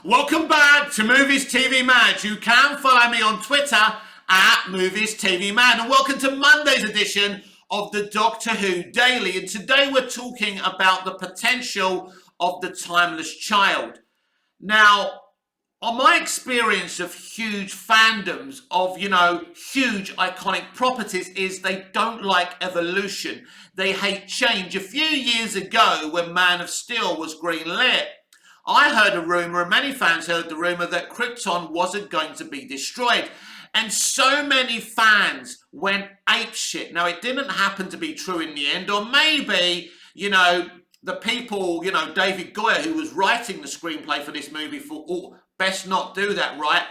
Welcome back to Movies TV Mad. You can follow me on Twitter at Movies TV Mad. And welcome to Monday's edition of the Doctor Who Daily. And today we're talking about the potential of the timeless child. Now, on my experience of huge fandoms of, huge iconic properties is they don't like evolution. They hate change. A few years ago, when Man of Steel was greenlit, I heard a rumour, and many fans heard the rumour, that Krypton wasn't going to be destroyed. And so many fans went apeshit. Now, it didn't happen to be true in the end, or maybe, the people, David Goyer, who was writing the screenplay for this movie, thought, oh, best not do that, right?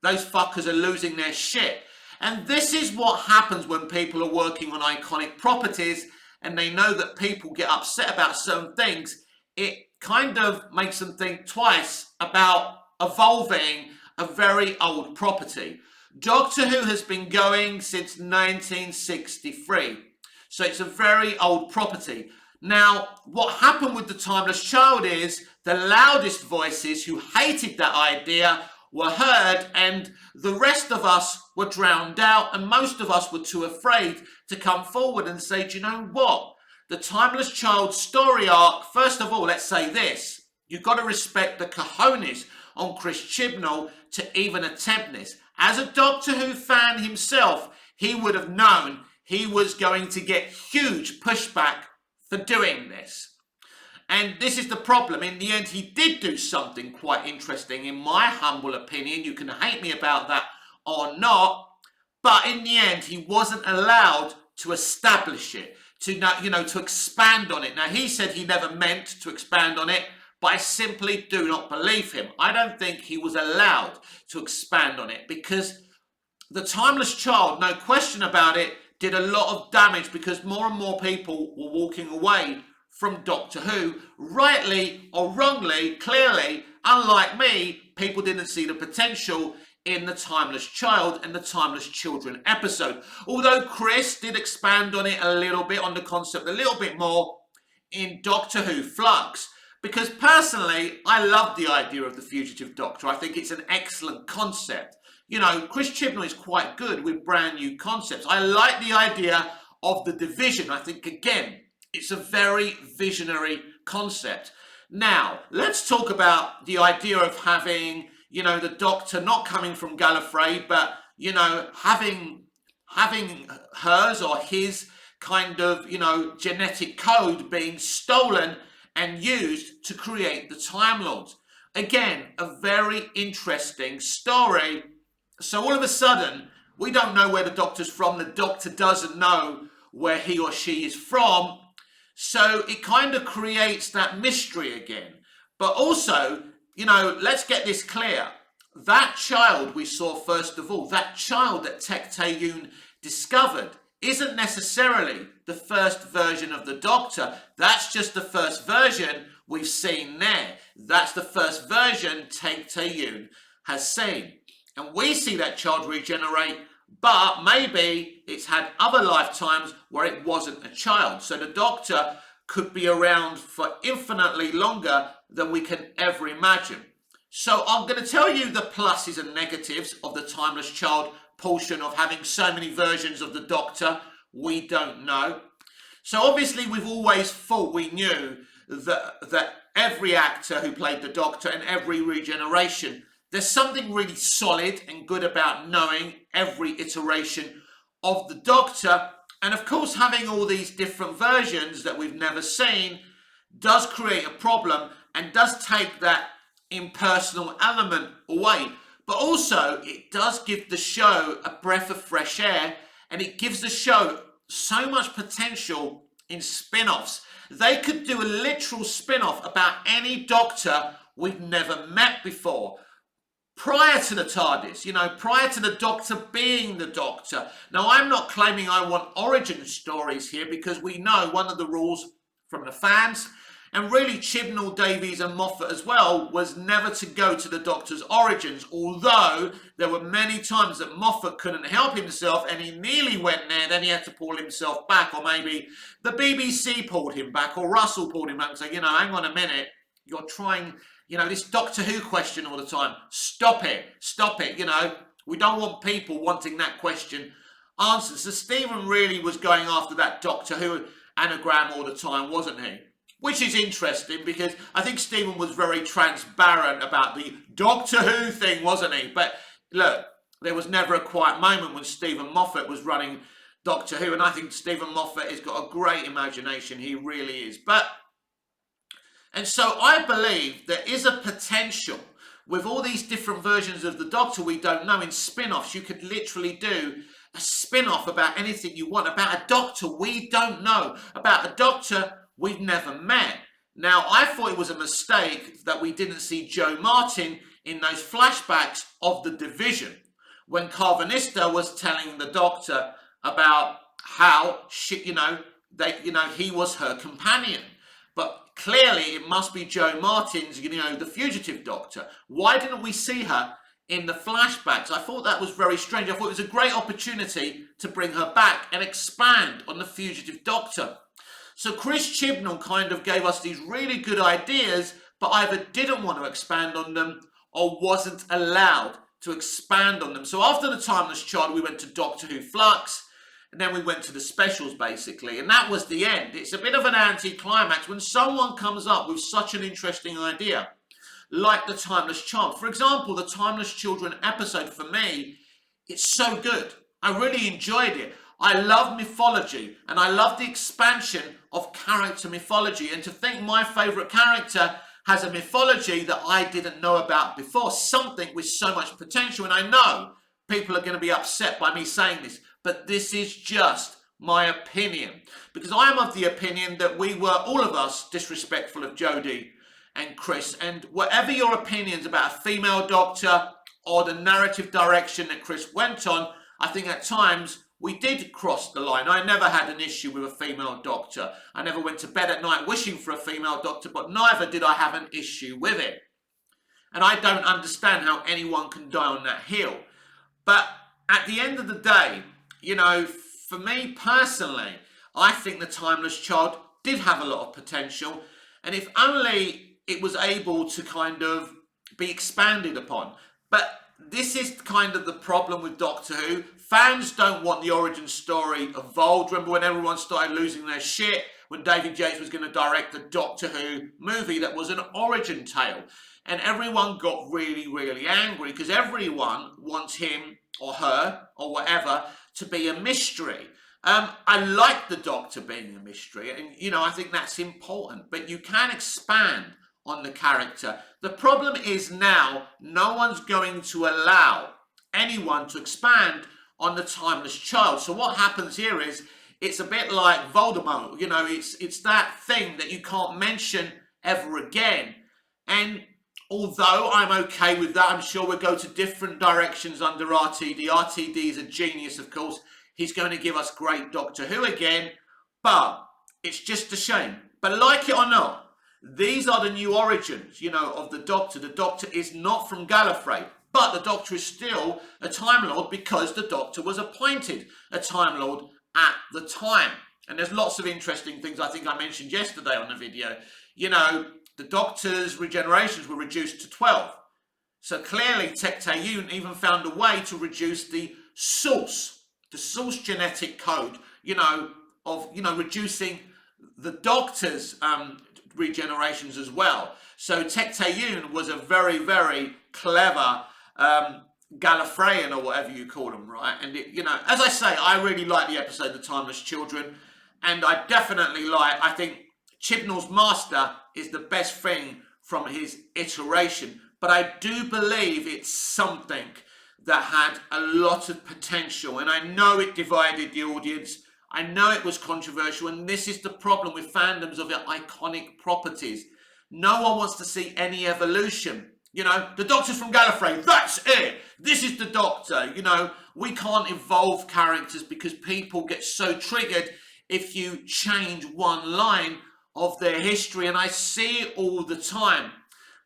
Those fuckers are losing their shit. And this is what happens when people are working on iconic properties and they know that people get upset about certain things. It kind of makes them think twice about evolving a very old property. Doctor Who has been going since 1963, so it's a very old property. Now, what happened with The Timeless Child is the loudest voices who hated that idea were heard, and the rest of us were drowned out, and most of us were too afraid to come forward and say, do you know what? The Timeless Child story arc, first of all, let's say this. You've got to respect the cojones on Chris Chibnall to even attempt this. As a Doctor Who fan himself, he would have known he was going to get huge pushback for doing this. And this is the problem. In the end, he did do something quite interesting, in my humble opinion. You can hate me about that or not. But in the end, he wasn't allowed to establish it, to expand on it. Now, he said he never meant to expand on it, but I simply do not believe him. I don't think he was allowed to expand on it because The Timeless Child, no question about it, did a lot of damage because more and more people were walking away from Doctor Who, rightly or wrongly. Clearly, unlike me, people didn't see the potential in The Timeless Child and The Timeless Children episode. Although Chris did expand on it a little bit, on the concept a little bit more in Doctor Who Flux. Because personally, I love the idea of the Fugitive Doctor. I think it's an excellent concept. Chris Chibnall is quite good with brand new concepts. I like the idea of the Division. I think, again, it's a very visionary concept. Now, let's talk about the idea of having, the Doctor not coming from Gallifrey, but, having hers or his kind of, genetic code being stolen and used to create the Time Lords. Again, a very interesting story. So all of a sudden, we don't know where the Doctor's from. The Doctor doesn't know where he or she is from. So it kind of creates that mystery again. But also, let's get this clear. That child we saw first of all, that child that Tech Tae-yoon discovered, isn't necessarily the first version of the Doctor. That's just the first version we've seen there. That's the first version Tech Tae-yoon has seen. And we see that child regenerate, but maybe it's had other lifetimes where it wasn't a child. So the Doctor could be around for infinitely longer than we can ever imagine. So I'm going to tell you the pluses and negatives of the Timeless Child portion of having so many versions of the Doctor. We don't know. So obviously we've always thought we knew that every actor who played the Doctor and every regeneration, there's something really solid and good about knowing every iteration of the Doctor. And of course, having all these different versions that we've never seen does create a problem and does take that impersonal element away. But also, it does give the show a breath of fresh air, and it gives the show so much potential in spin-offs. They could do a literal spin-off about any Doctor we've never met before. Prior to the TARDIS, prior to the Doctor being the Doctor. Now, I'm not claiming I want origin stories here because we know one of the rules from the fans, and really Chibnall, Davies and Moffat as well, was never to go to the Doctor's origins, although there were many times that Moffat couldn't help himself and he nearly went there, then he had to pull himself back, or maybe the BBC pulled him back, or Russell pulled him back and said, hang on a minute, you're trying, this Doctor Who question all the time. Stop it. Stop it. We don't want people wanting that question answered. So Stephen really was going after that Doctor Who anagram all the time, wasn't he? Which is interesting because I think Stephen was very transparent about the Doctor Who thing, wasn't he? But look, there was never a quiet moment when Stephen Moffat was running Doctor Who, and I think Stephen Moffat has got a great imagination. He really is. And so I believe there is a potential with all these different versions of the Doctor we don't know in spin-offs. You could literally do a spin-off about anything you want, about a Doctor we don't know, about a Doctor we've never met. Now, I thought it was a mistake that we didn't see Jo Martin in those flashbacks of The Division when Karvanista was telling the Doctor about how he was her companion. But clearly it must be Jo Martin's, the fugitive Doctor. Why didn't we see her in the flashbacks? I thought that was very strange. I thought it was a great opportunity to bring her back and expand on the fugitive Doctor. So Chris Chibnall kind of gave us these really good ideas, but either didn't want to expand on them or wasn't allowed to expand on them. So after The Timeless Child, we went to Doctor Who Flux, and then we went to the specials, basically. And that was the end. It's a bit of an anti-climax when someone comes up with such an interesting idea, like The Timeless Child. For example, the Timeless Children episode, for me, it's so good. I really enjoyed it. I love mythology, and I love the expansion of character mythology. And to think my favourite character has a mythology that I didn't know about before, something with so much potential. And I know people are going to be upset by me saying this, but this is just my opinion. Because I am of the opinion that we were, all of us, disrespectful of Jodie and Chris. And whatever your opinions about a female Doctor or the narrative direction that Chris went on, I think at times we did cross the line. I never had an issue with a female Doctor. I never went to bed at night wishing for a female Doctor, but neither did I have an issue with it. And I don't understand how anyone can die on that hill. But at the end of the day, for me personally, I think The Timeless Child did have a lot of potential. And if only it was able to kind of be expanded upon. But this is kind of the problem with Doctor Who. Fans don't want the origin story evolved. Remember when everyone started losing their shit when David Yates was going to direct the Doctor Who movie that was an origin tale? And everyone got really, really angry because everyone wants him or her or whatever to be a mystery. I like the Doctor being a mystery, and I think that's important, but you can expand on the character. The problem is now no one's going to allow anyone to expand on the Timeless Child. So what happens here is it's a bit like Voldemort. It's that thing that you can't mention ever again. And although I'm okay with that, I'm sure we'll go to different directions under RTD. RTD is a genius, of course. He's going to give us great Doctor Who again, but it's just a shame. But like it or not, these are the new origins, of the Doctor. The Doctor is not from Gallifrey, but the Doctor is still a Time Lord because the Doctor was appointed a Time Lord at the time. And there's lots of interesting things I think I mentioned yesterday on the video. The Doctor's regenerations were reduced to 12. So clearly Tecteun even found a way to reduce the source genetic code, of reducing the Doctor's regenerations as well. So Tecteun was a very, very clever Gallifreyan or whatever you call them, right? And as I say, I really like the episode The Timeless Children, and I think Chibnall's Master is the best thing from his iteration, but I do believe it's something that had a lot of potential, and I know it divided the audience. I know it was controversial, and this is the problem with fandoms of iconic properties. No one wants to see any evolution. The Doctor's from Gallifrey, that's it. This is the Doctor. We can't evolve characters because people get so triggered if you change one line of their history, and I see it all the time.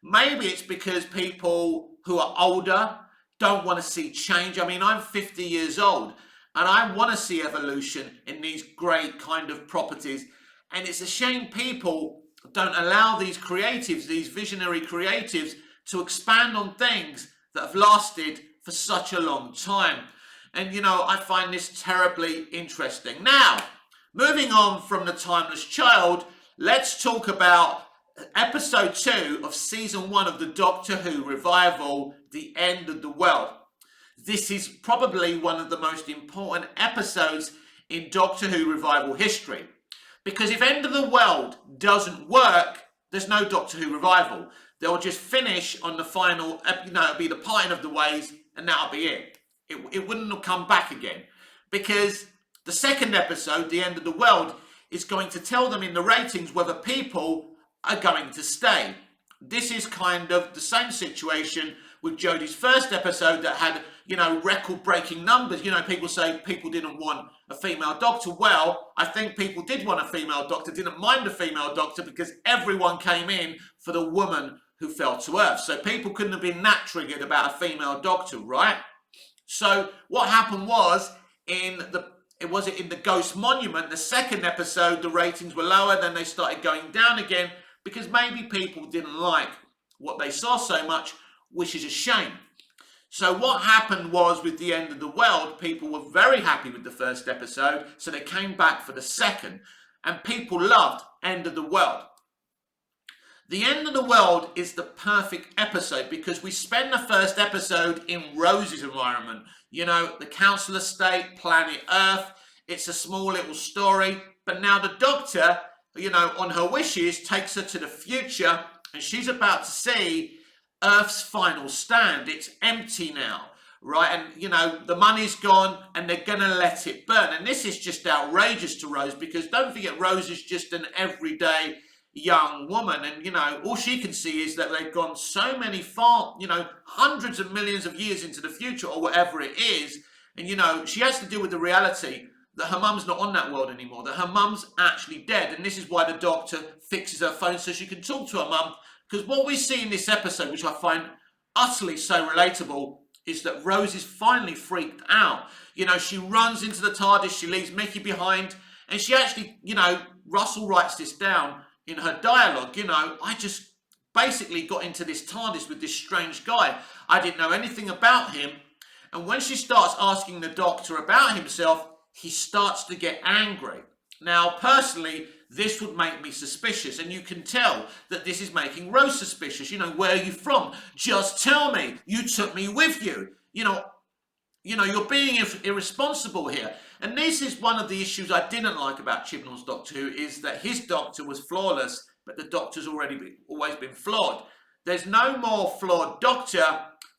Maybe it's because people who are older don't want to see change. I mean, I'm 50 years old and I want to see evolution in these great kind of properties. And it's a shame people don't allow these creatives, these visionary creatives, to expand on things that have lasted for such a long time. And, I find this terribly interesting. Now, moving on from The Timeless Child, let's talk about episode 2 of season 1 of the Doctor Who revival, The End of the World. This is probably one of the most important episodes in Doctor Who revival history. Because if End of the World doesn't work, there's no Doctor Who revival. They'll just finish on the final, it'll be the parting of the ways, and that'll be it. It wouldn't have come back again. Because the second episode, The End of the World, is going to tell them in the ratings whether people are going to stay. This is kind of the same situation with Jodie's first episode that had, record-breaking numbers. People say people didn't want a female doctor. Well, I think people did want a female doctor, didn't mind a female doctor, because everyone came in for the woman who fell to earth. So people couldn't have been that triggered about a female doctor, right? So what happened was, in the Ghost Monument, the second episode, the ratings were lower, then they started going down again, because maybe people didn't like what they saw so much, which is a shame. So what happened was, with The End of the World, people were very happy with the first episode, so they came back for the second, and people loved End of the World. The End of the World is the perfect episode because we spend the first episode in Rose's environment. The council estate, planet Earth. It's a small little story, but now the Doctor, on her wishes, takes her to the future, and she's about to see Earth's final stand. It's empty now, right? And, the money's gone, and they're going to let it burn. And this is just outrageous to Rose, because don't forget, Rose is just an everyday young woman. And, all she can see is that they've gone so many hundreds of millions of years into the future, or whatever it is. And, she has to deal with the reality that her mum's not on that world anymore, that her mum's actually dead. And this is why the Doctor fixes her phone so she can talk to her mum. Because what we see in this episode, which I find utterly so relatable, is that Rose is finally freaked out. She runs into the TARDIS, she leaves Mickey behind, and she actually, Russell writes this down in her dialogue. I just basically got into this TARDIS with this strange guy. I didn't know anything about him. And when she starts asking the Doctor about himself, he starts to get angry. Now, personally, this would make me suspicious, and you can tell that this is making Rose suspicious. Where are you from? Just tell me. You took me with you. You're being irresponsible here. And this is one of the issues I didn't like about Chibnall's Doctor Who, is that his Doctor was flawless, but the Doctor's always been flawed. There's no more flawed Doctor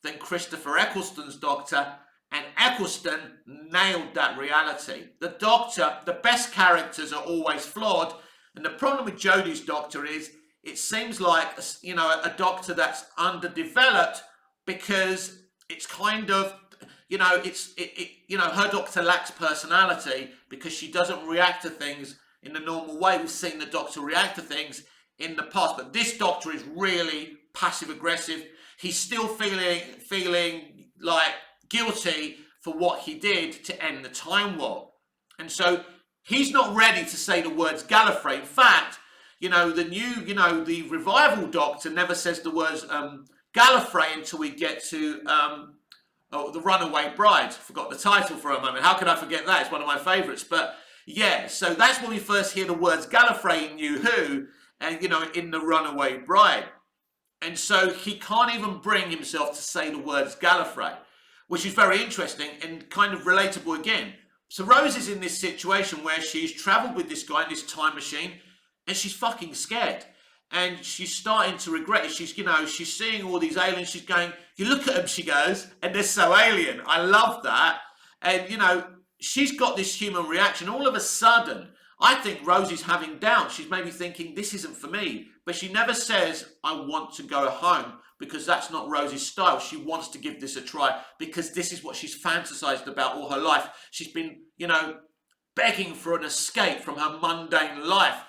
than Christopher Eccleston's Doctor, and Eccleston nailed that reality. The Doctor, the best characters are always flawed, and the problem with Jodie's Doctor is it seems like a Doctor that's underdeveloped, because it's kind of her Doctor lacks personality because she doesn't react to things in the normal way. We've seen the Doctor react to things in the past, but this Doctor is really passive aggressive. He's still feeling like guilty for what he did to end the Time War. And so he's not ready to say the words Gallifrey. In fact, the revival Doctor never says the words Gallifrey until we get to The Runaway Bride. Forgot the title for a moment. How can I forget that? It's one of my favourites. But yeah, so that's when we first hear the words Gallifrey in New Who, and in The Runaway Bride. And so he can't even bring himself to say the words Gallifrey, which is very interesting and kind of relatable again. So Rose is in this situation where she's travelled with this guy in this time machine, and she's fucking scared. And she's starting to regret it. She's seeing all these aliens. She's going, you look at them, she goes, and they're so alien. I love that. And, she's got this human reaction. All of a sudden, I think Rosie's having doubts. She's maybe thinking, this isn't for me. But she never says, I want to go home, because that's not Rosie's style. She wants to give this a try because this is what she's fantasized about all her life. She's been, begging for an escape from her mundane life,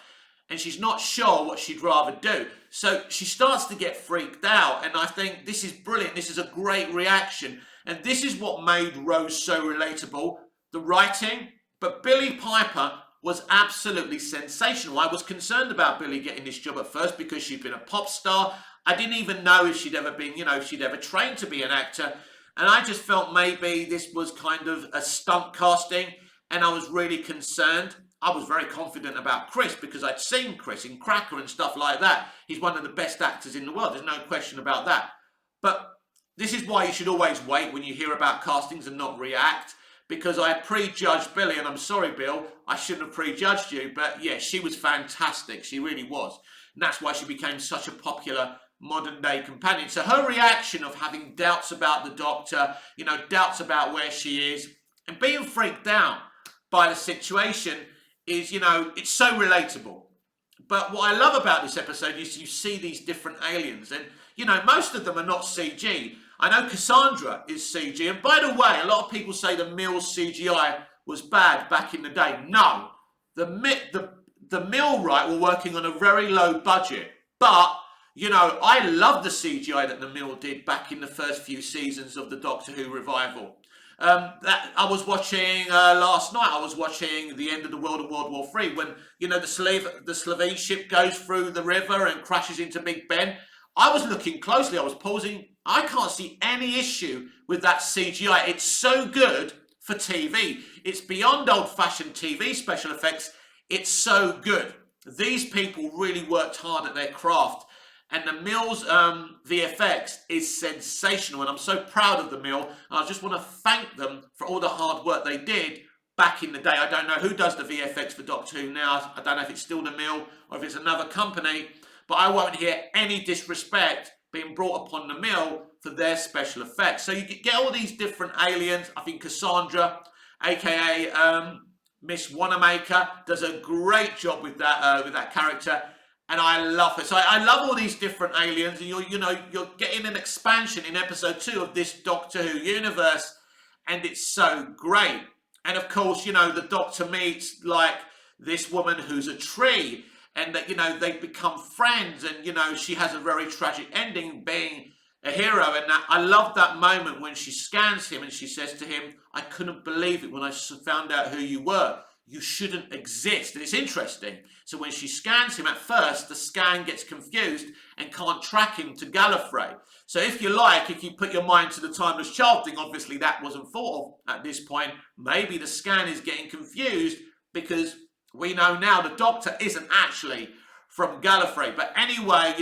and she's not sure what she'd rather do. So she starts to get freaked out, and I think this is brilliant. This is a great reaction, and this is what made Rose so relatable, the writing. But Billie Piper was absolutely sensational. I was concerned about Billie getting this job at first because she'd been a pop star. I didn't even know if she'd ever been, if she'd ever trained to be an actor. And I just felt maybe this was kind of a stunt casting, and I was really concerned. I was very confident about Chris because I'd seen Chris in Cracker and stuff like that. He's one of the best actors in the world. There's no question about that. But this is why you should always wait when you hear about castings and not react, because I prejudged Billie, and I'm sorry, Bill, I shouldn't have prejudged you, but yeah, she was fantastic. She really was. And that's why she became such a popular modern-day companion. So her reaction of having doubts about the Doctor, doubts about where she is, and being freaked out by the situation is, it's so relatable. But what I love about this episode is you see these different aliens, and, most of them are not CG. I know Cassandra is CG, and by the way, a lot of people say the Mills CGI was bad back in the day. No, the Millwright were working on a very low budget, but I love the CGI that the Mill did back in the first few seasons of the Doctor Who revival. That I was watching last night. I was watching the end of the world of World War III when the Slave ship goes through the river and crashes into Big Ben. I was looking closely. I was pausing. I can't see any issue with that CGI. It's so good for TV. It's beyond old-fashioned TV special effects. It's so good. These people really worked hard at their craft. And the Mills VFX is sensational. And I'm so proud of the Mill. And I just want to thank them for all the hard work they did back in the day. I don't know who does the VFX for Doctor Who now. I don't know if it's still the Mill or if it's another company. But I won't hear any disrespect being brought upon the Mill for their special effects. So you get all these different aliens. I think Cassandra, a.k.a. Miss Wanamaker, does a great job with that character. And I love it. So I love all these different aliens, and you're getting an expansion in episode 2 of this Doctor Who universe, and it's so great. And of course, the Doctor meets like this woman who's a tree, and that they become friends, and she has a very tragic ending, being a hero. And I love that moment when she scans him and she says to him, "I couldn't believe it when I found out who you were. You shouldn't exist." And it's interesting. So when she scans him at first, the scan gets confused and can't track him to Gallifrey. So if you put your mind to the Timeless Child thing, obviously that wasn't thought of at this point. Maybe the scan is getting confused because we know now the Doctor isn't actually from Gallifrey. But anyway,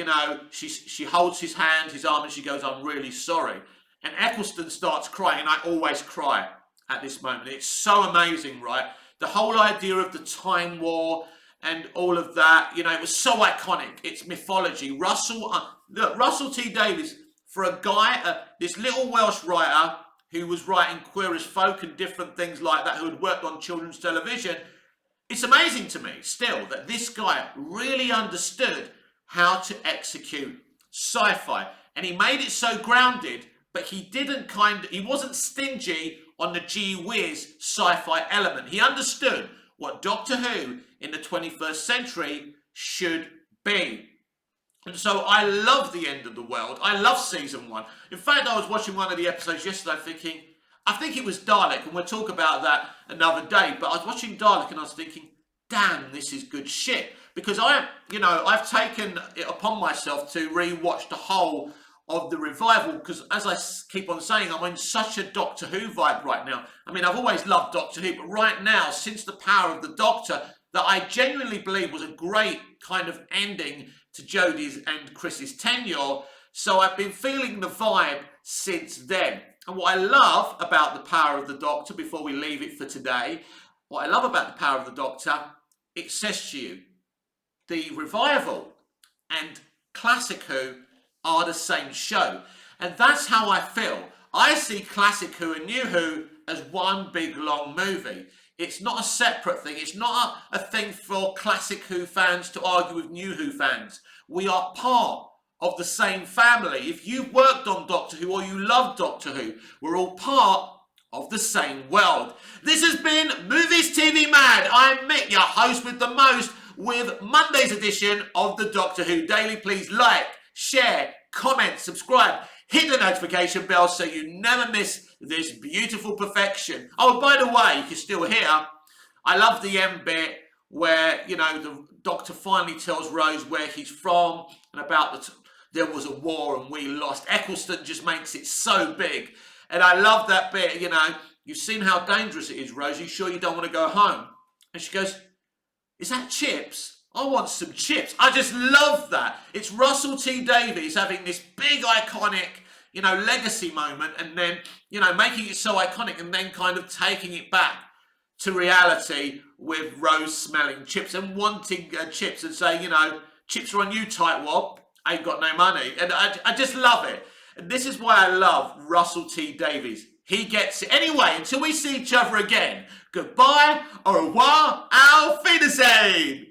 she holds his hand, his arm, and she goes, "I'm really sorry." And Eccleston starts crying, and I always cry at this moment. It's so amazing, right? The whole idea of the Time War and all of that, it was so iconic. It's mythology. Russell T Davies, for a guy, this little Welsh writer who was writing Queer as Folk and different things like that, who had worked on children's television, it's amazing to me still that this guy really understood how to execute sci-fi. And he made it so grounded, but he wasn't stingy on the gee whiz sci-fi element. He understood what Doctor Who in the 21st century should be. And so I love The End of the World. I love season 1. In fact, I was watching one of the episodes yesterday thinking, I think it was Dalek, and we'll talk about that another day, but I was watching Dalek and I was thinking, damn, this is good shit. Because I've taken it upon myself to re-watch the whole of the revival, because as I keep on saying, I'm in such a Doctor Who vibe right now. I mean, I've always loved Doctor Who, but right now, since The Power of the Doctor, that I genuinely believe was a great kind of ending to Jodie's and Chris's tenure. So I've been feeling the vibe since then. And what I love about The Power of the Doctor, before we leave it for today, what I love about The Power of the Doctor, it says to you, the revival and Classic Who are the same show. And that's how I feel. I see Classic Who and New Who as one big long movie. It's not a separate thing. It's not a thing for Classic Who fans to argue with New Who fans. We are part of the same family. If you've worked on Doctor Who or you love Doctor Who, we're all part of the same world. This has been Movies TV Mad. I'm Mick, your host with the most, with Monday's edition of the Doctor Who Daily. Please like, share, comment, subscribe, hit the notification bell so you never miss this beautiful perfection. Oh, by the way, if you're still here, I love the end bit where, you know, the doctor finally tells Rose where he's from and about there was a war and we lost. Eccleston just makes it so big. And I love that bit, you know, you've seen how dangerous it is, Rose. Are you sure you don't want to go home? And she goes, is that chips? I want some chips. I just love that. It's Russell T Davies having this big iconic, you know, legacy moment and then, you know, making it so iconic and then kind of taking it back to reality with Rose smelling chips and wanting chips and saying, you know, chips are on you, tightwad. I ain't got no money. And I just love it. And this is why I love Russell T Davies. He gets it. Anyway, until we see each other again, goodbye, au revoir, auf Wiedersehen.